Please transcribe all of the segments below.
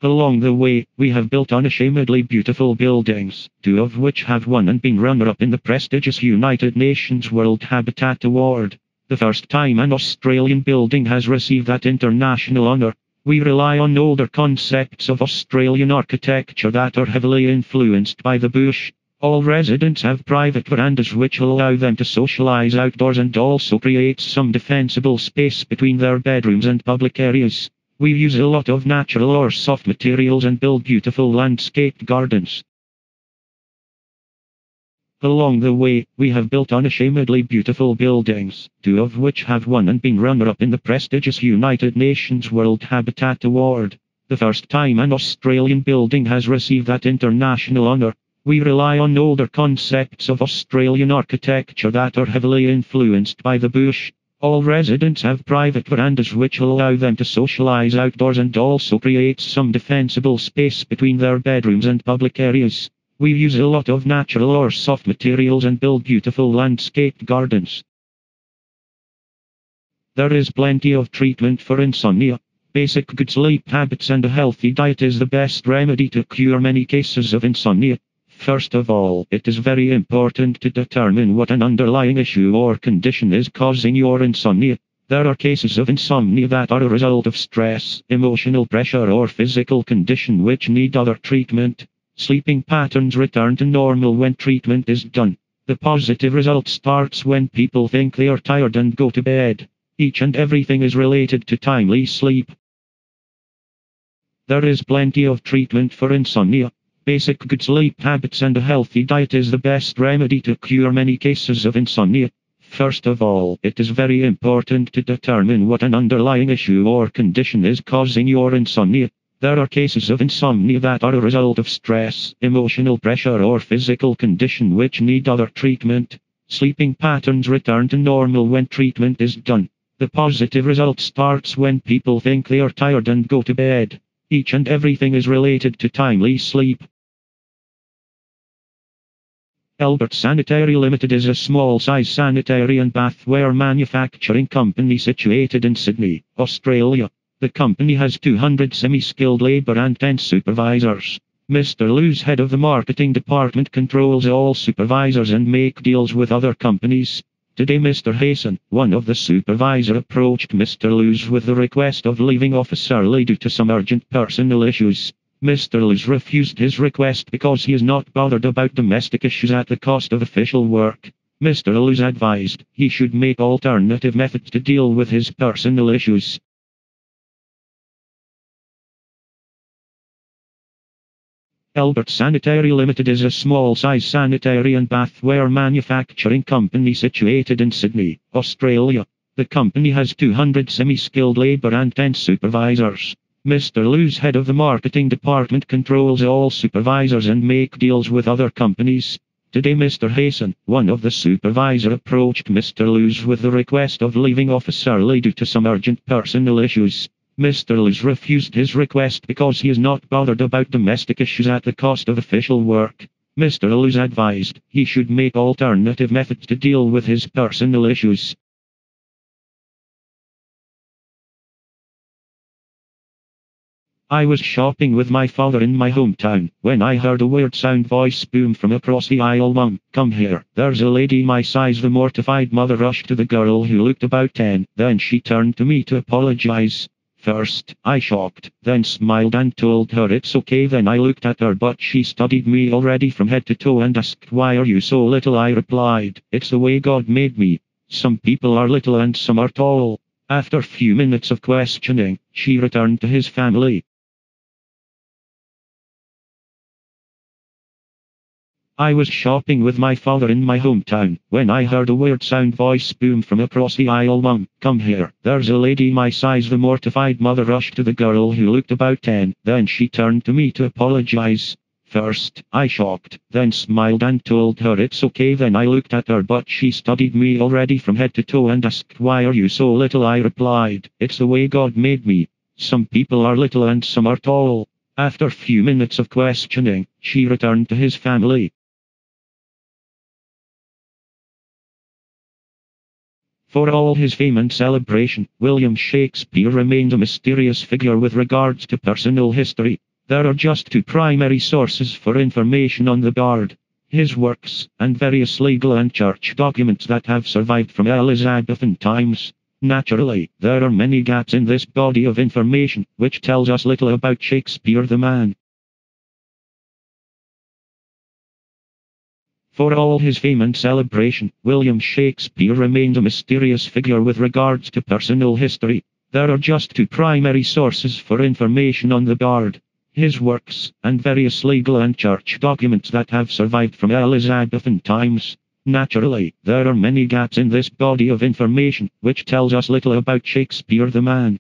Along the way, we have built unashamedly beautiful buildings, 2 of which have won and been runner-up in the prestigious United Nations World Habitat Award. The first time an Australian building has received that international honour. We rely on older concepts of Australian architecture that are heavily influenced by the bush. All residents have private verandas which allow them to socialise outdoors and also creates some defensible space between their bedrooms and public areas. We use a lot of natural or soft materials and build beautiful landscaped gardens. Along the way, we have built unashamedly beautiful buildings, 2 of which have won and been runner-up in the prestigious United Nations World Habitat Award. The first time an Australian building has received that international honour. We rely on older concepts of Australian architecture that are heavily influenced by the bush. All residents have private verandas which allow them to socialise outdoors and also creates some defensible space between their bedrooms and public areas. We use a lot of natural or soft materials and build beautiful landscaped gardens. There is plenty of treatment for insomnia. Basic good sleep habits and a healthy diet is the best remedy to cure many cases of insomnia. First of all, it is very important to determine what an underlying issue or condition is causing your insomnia. There are cases of insomnia that are a result of stress, emotional pressure or physical condition which need other treatment. Sleeping patterns return to normal when treatment is done. The positive result starts when people think they are tired and go to bed. Each and everything is related to timely sleep. There is plenty of treatment for insomnia. Basic good sleep habits and a healthy diet is the best remedy to cure many cases of insomnia. First of all, it is very important to determine what an underlying issue or condition is causing your insomnia. There are cases of insomnia that are a result of stress, emotional pressure or physical condition which need other treatment. Sleeping patterns return to normal when treatment is done. The positive result starts when people think they are tired and go to bed. Each and everything is related to timely sleep. Albert Sanitary Limited is a small-size sanitary and bathware manufacturing company situated in Sydney, Australia. The company has 200 semi-skilled labour and 10 supervisors. Mr. Lou's head of the marketing department controls all supervisors and make deals with other companies. Today Mr. Hassan, one of the supervisors, approached Mr. Lou's with the request of leaving office early due to some urgent personal issues. Mr. Lou's refused his request because he is not bothered about domestic issues at the cost of official work. Mr. Lou's advised he should make alternative methods to deal with his personal issues. Albert Sanitary Limited is a small-size sanitary and bathware manufacturing company situated in Sydney, Australia. The company has 200 semi-skilled labour and 10 supervisors. Mr. Lou's head of the marketing department controls all supervisors and make deals with other companies. Today Mr. Hassan, one of the supervisors, approached Mr. Lou's with the request of leaving office early due to some urgent personal issues. Mr. Lou's refused his request because he is not bothered about domestic issues at the cost of official work. Mr. Lou's advised he should make alternative methods to deal with his personal issues. I was shopping with my father in my hometown, when I heard a weird sound voice boom from across the aisle. "Mum, come here, there's a lady my size." The mortified mother rushed to the girl who looked about 10, then she turned to me to apologize. First, I shocked, then smiled and told her it's okay. Then I looked at her, but she studied me already from head to toe and asked, "Why are you so little?" I replied, "It's the way God made me. Some people are little and some are tall." After few minutes of questioning, she returned to his family. I was shopping with my father in my hometown, when I heard a weird sound voice boom from across the aisle. "Mum, come here, there's a lady my size." The mortified mother rushed to the girl who looked about 10, then she turned to me to apologize. First, I shocked, then smiled and told her it's okay. Then I looked at her, but she studied me already from head to toe and asked, "Why are you so little?" I replied, "It's the way God made me. Some people are little and some are tall." After few minutes of questioning, she returned to his family. For all his fame and celebration, William Shakespeare remained a mysterious figure with regards to personal history. There are just two primary sources for information on the bard: his works, and various legal and church documents that have survived from Elizabethan times. Naturally, there are many gaps in this body of information, which tells us little about Shakespeare the man. For all his fame and celebration, William Shakespeare remains a mysterious figure with regards to personal history. There are just two primary sources for information on the bard: his works, and various legal and church documents that have survived from Elizabethan times. Naturally, there are many gaps in this body of information, which tells us little about Shakespeare the man.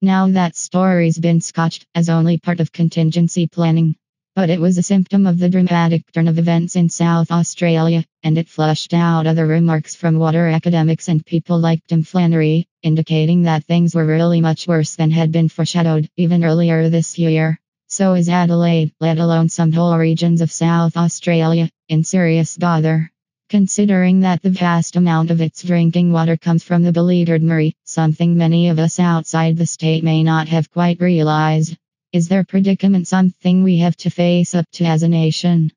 Now that story's been scotched as only part of contingency planning. But it was a symptom of the dramatic turn of events in South Australia, and it flushed out other remarks from water academics and people like Tim Flannery, indicating that things were really much worse than had been foreshadowed even earlier this year. So is Adelaide, let alone some whole regions of South Australia, in serious bother. Considering that the vast amount of its drinking water comes from the beleaguered Murray, something many of us outside the state may not have quite realized. Is their predicament something we have to face up to as a nation?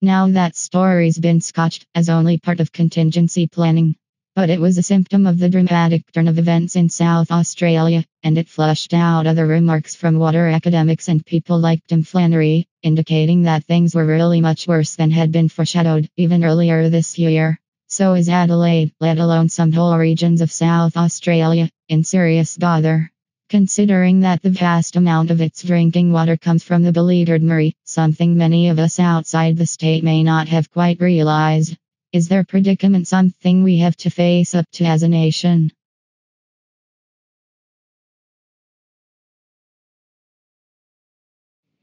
Now that story's been scotched as only part of contingency planning. But it was a symptom of the dramatic turn of events in South Australia, and it flushed out other remarks from water academics and people like Tim Flannery, indicating that things were really much worse than had been foreshadowed even earlier this year. So is Adelaide, let alone some whole regions of South Australia, in serious bother. Considering that the vast amount of its drinking water comes from the beleaguered Murray, something many of us outside the state may not have quite realized. Is their predicament something we have to face up to as a nation?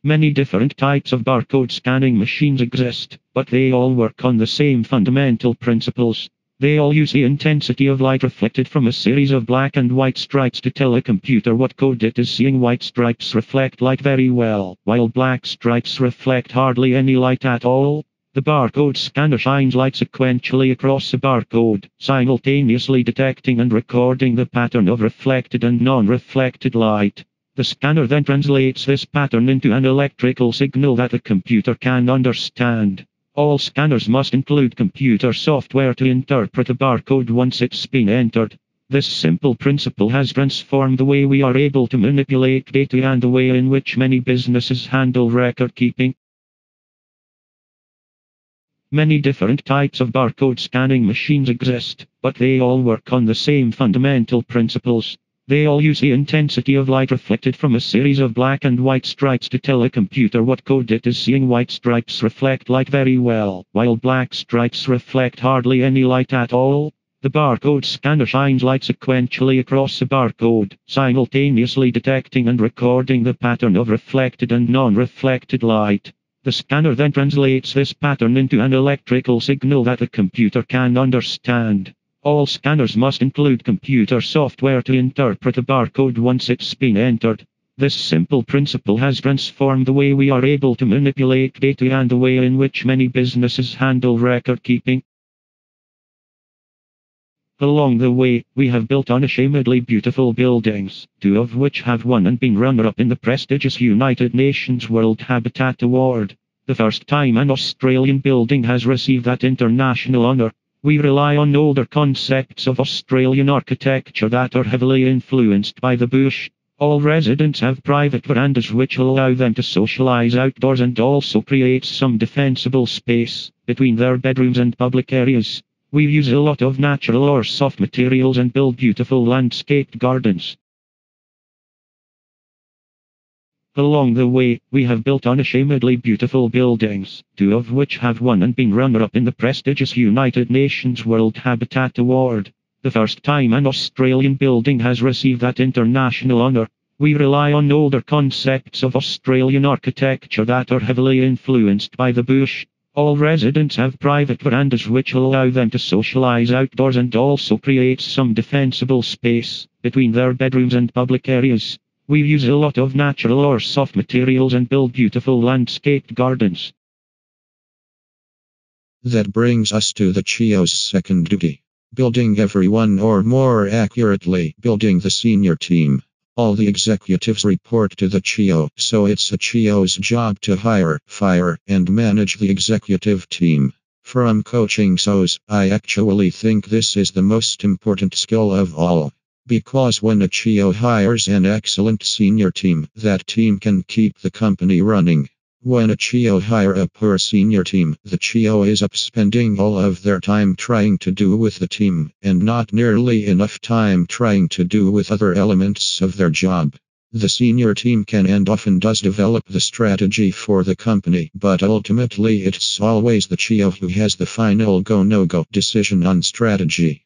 Many different types of barcode scanning machines exist, but they all work on the same fundamental principles. They all use the intensity of light reflected from a series of black and white stripes to tell a computer what code it is seeing. White stripes reflect light very well, while black stripes reflect hardly any light at all. The barcode scanner shines light sequentially across the barcode, simultaneously detecting and recording the pattern of reflected and non-reflected light. The scanner then translates this pattern into an electrical signal that the computer can understand. All scanners must include computer software to interpret the barcode once it's been entered. This simple principle has transformed the way we are able to manipulate data and the way in which many businesses handle record keeping. Many different types of barcode scanning machines exist, but they all work on the same fundamental principles. They all use the intensity of light reflected from a series of black and white stripes to tell a computer what code it is seeing. White stripes reflect light very well, while black stripes reflect hardly any light at all. The barcode scanner shines light sequentially across the barcode, simultaneously detecting and recording the pattern of reflected and non-reflected light. The scanner then translates this pattern into an electrical signal that the computer can understand. All scanners must include computer software to interpret the barcode once it's been entered. This simple principle has transformed the way we are able to manipulate data and the way in which many businesses handle record keeping. Along the way, we have built unashamedly beautiful buildings, two of which have won and been runner-up in the prestigious United Nations World Habitat Award. The first time an Australian building has received that international honour. We rely on older concepts of Australian architecture that are heavily influenced by the bush. All residents have private verandas which allow them to socialize outdoors and also creates some defensible space between their bedrooms and public areas. We use a lot of natural or soft materials and build beautiful landscaped gardens. Along the way, we have built unashamedly beautiful buildings, two of which have won and been runner-up in the prestigious United Nations World Habitat Award. The first time an Australian building has received that international honour. We rely on older concepts of Australian architecture that are heavily influenced by the bush. All residents have private verandas which allow them to socialize outdoors and also creates some defensible space between their bedrooms and public areas. We use a lot of natural or soft materials and build beautiful landscaped gardens. That brings us to the CHIO's second duty. Building everyone, or more accurately, building the senior team. All the executives report to the CEO, so it's a CEO's job to hire, fire, and manage the executive team. From coaching SOs, I actually think this is the most important skill of all. Because when a CEO hires an excellent senior team, that team can keep the company running. When a CEO hire a poor senior team, the CEO is up spending all of their time trying to do with the team, and not nearly enough time trying to do with other elements of their job. The senior team can and often does develop the strategy for the company, but ultimately it's always the CEO who has the final go-no-go decision on strategy.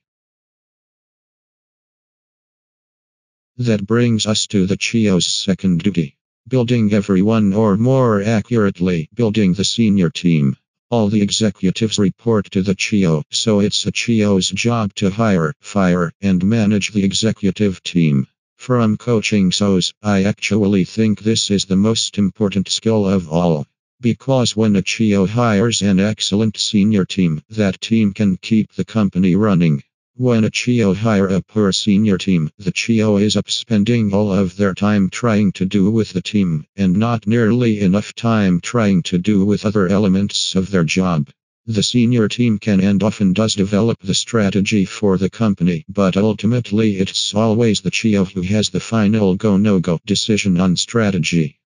That brings us to the CEO's second duty. Building everyone, or more accurately, building the senior team. All the executives report to the CEO, so it's a CEO's job to hire, fire, and manage the executive team. From coaching SOs, I actually think this is the most important skill of all. Because when a CEO hires an excellent senior team, that team can keep the company running. When a CEO hire a poor senior team, the CEO is up spending all of their time trying to do with the team, and not nearly enough time trying to do with other elements of their job. The senior team can and often does develop the strategy for the company, but ultimately it's always the CEO who has the final go-no-go decision on strategy.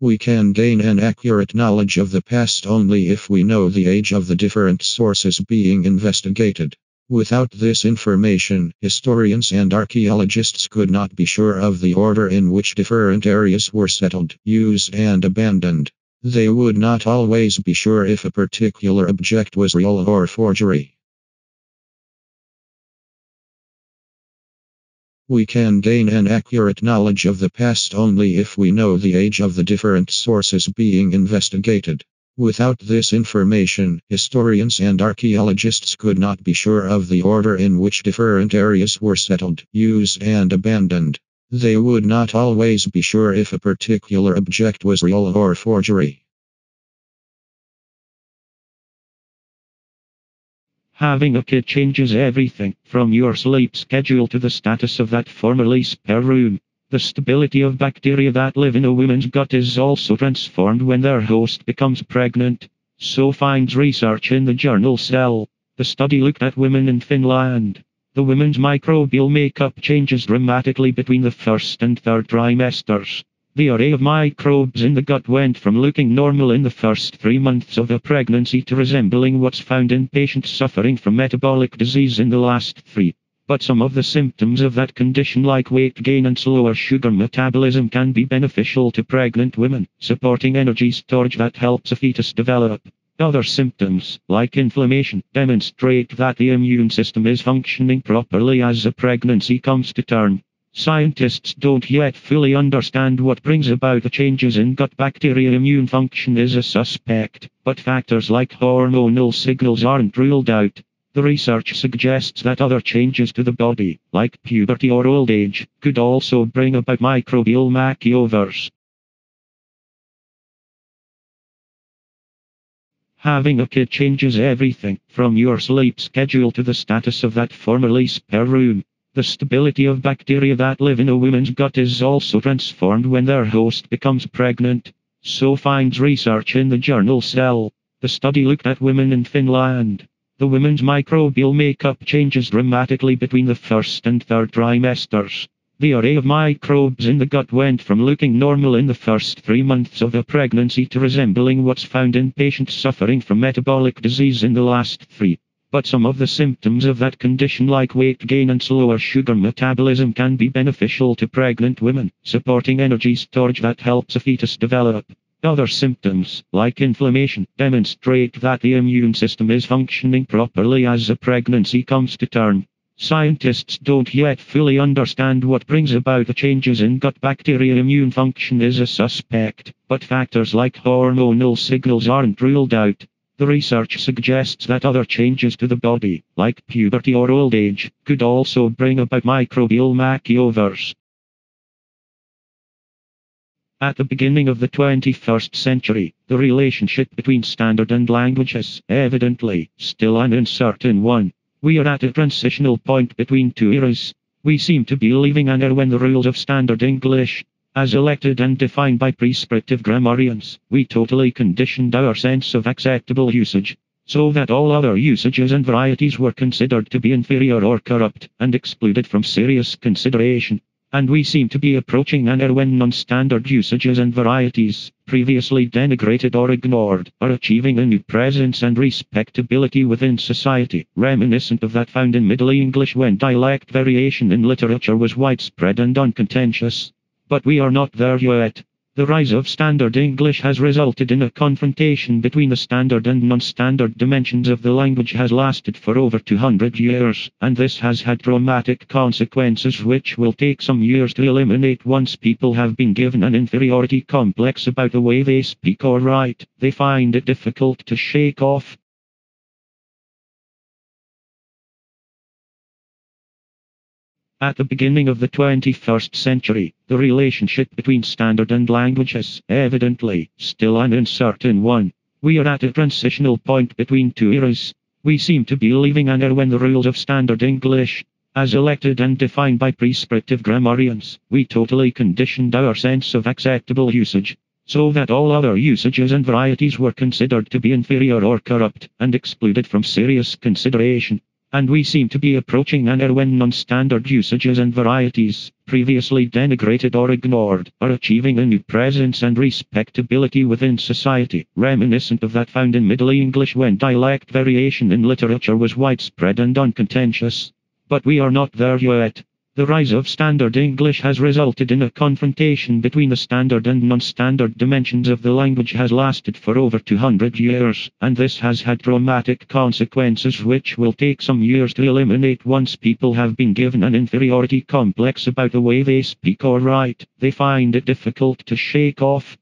We can gain an accurate knowledge of the past only if we know the age of the different sources being investigated. Without this information, historians and archaeologists could not be sure of the order in which different areas were settled, used, and abandoned. They would not always be sure if a particular object was real or forgery. We can gain an accurate knowledge of the past only if we know the age of the different sources being investigated. Without this information, historians and archaeologists could not be sure of the order in which different areas were settled, used, and abandoned. They would not always be sure if a particular object was real or forgery. Having a kid changes everything, from your sleep schedule to the status of that formerly spare room. The stability of bacteria that live in a woman's gut is also transformed when their host becomes pregnant. So finds research in the journal Cell. The study looked at women in Finland. The women's microbial makeup changes dramatically between the first and third trimesters. The array of microbes in the gut went from looking normal in the first 3 months of a pregnancy to resembling what's found in patients suffering from metabolic disease in the last 3. But some of the symptoms of that condition, like weight gain and slower sugar metabolism, can be beneficial to pregnant women, supporting energy storage that helps a fetus develop. Other symptoms, like inflammation, demonstrate that the immune system is functioning properly as a pregnancy comes to term. Scientists don't yet fully understand what brings about the changes in gut bacteria. Immune function is a suspect, but factors like hormonal signals aren't ruled out. The research suggests that other changes to the body, like puberty or old age, could also bring about microbial makeovers. Having a kid changes everything, from your sleep schedule to the status of that formerly spare room. The stability of bacteria that live in a woman's gut is also transformed when their host becomes pregnant. So finds research in the journal Cell. The study looked at women in Finland. The women's microbial makeup changes dramatically between the first and third trimesters. The array of microbes in the gut went from looking normal in the first 3 months of a pregnancy to resembling what's found in patients suffering from metabolic disease in the last 3. But some of the symptoms of that condition, like weight gain and slower sugar metabolism, can be beneficial to pregnant women, supporting energy storage that helps a fetus develop. Other symptoms, like inflammation, demonstrate that the immune system is functioning properly as a pregnancy comes to term. Scientists don't yet fully understand what brings about the changes in gut bacteria. Immune function is a suspect, but factors like hormonal signals aren't ruled out. The research suggests that other changes to the body, like puberty or old age, could also bring about microbial makeovers. At the beginning of the 21st century, the relationship between standard and language is evidently still an uncertain one. We are at a transitional point between two eras. We seem to be leaving an era when the rules of standard English, as elected and defined by prescriptive grammarians, we totally conditioned our sense of acceptable usage, so that all other usages and varieties were considered to be inferior or corrupt, and excluded from serious consideration. And we seem to be approaching an era when non-standard usages and varieties, previously denigrated or ignored, are achieving a new presence and respectability within society, reminiscent of that found in Middle English when dialect variation in literature was widespread and uncontentious. But we are not there yet. The rise of standard English has resulted in a confrontation between the standard and non-standard dimensions of the language has lasted for over 200 years, and this has had dramatic consequences which will take some years to eliminate once people have been given an inferiority complex about the way they speak or write. They find it difficult to shake off. At the beginning of the 21st century, the relationship between standard and language is evidently still an uncertain one. We are at a transitional point between two eras. We seem to be leaving an era when the rules of standard English, as elected and defined by prescriptive grammarians, we totally conditioned our sense of acceptable usage, so that all other usages and varieties were considered to be inferior or corrupt, and excluded from serious consideration. And we seem to be approaching an era when non-standard usages and varieties, previously denigrated or ignored, are achieving a new presence and respectability within society, reminiscent of that found in Middle English when dialect variation in literature was widespread and uncontentious. But we are not there yet. The rise of standard English has resulted in a confrontation between the standard and non-standard dimensions of the language has lasted for over 200 years, and this has had dramatic consequences which will take some years to eliminate once people have been given an inferiority complex about the way they speak or write. They find it difficult to shake off.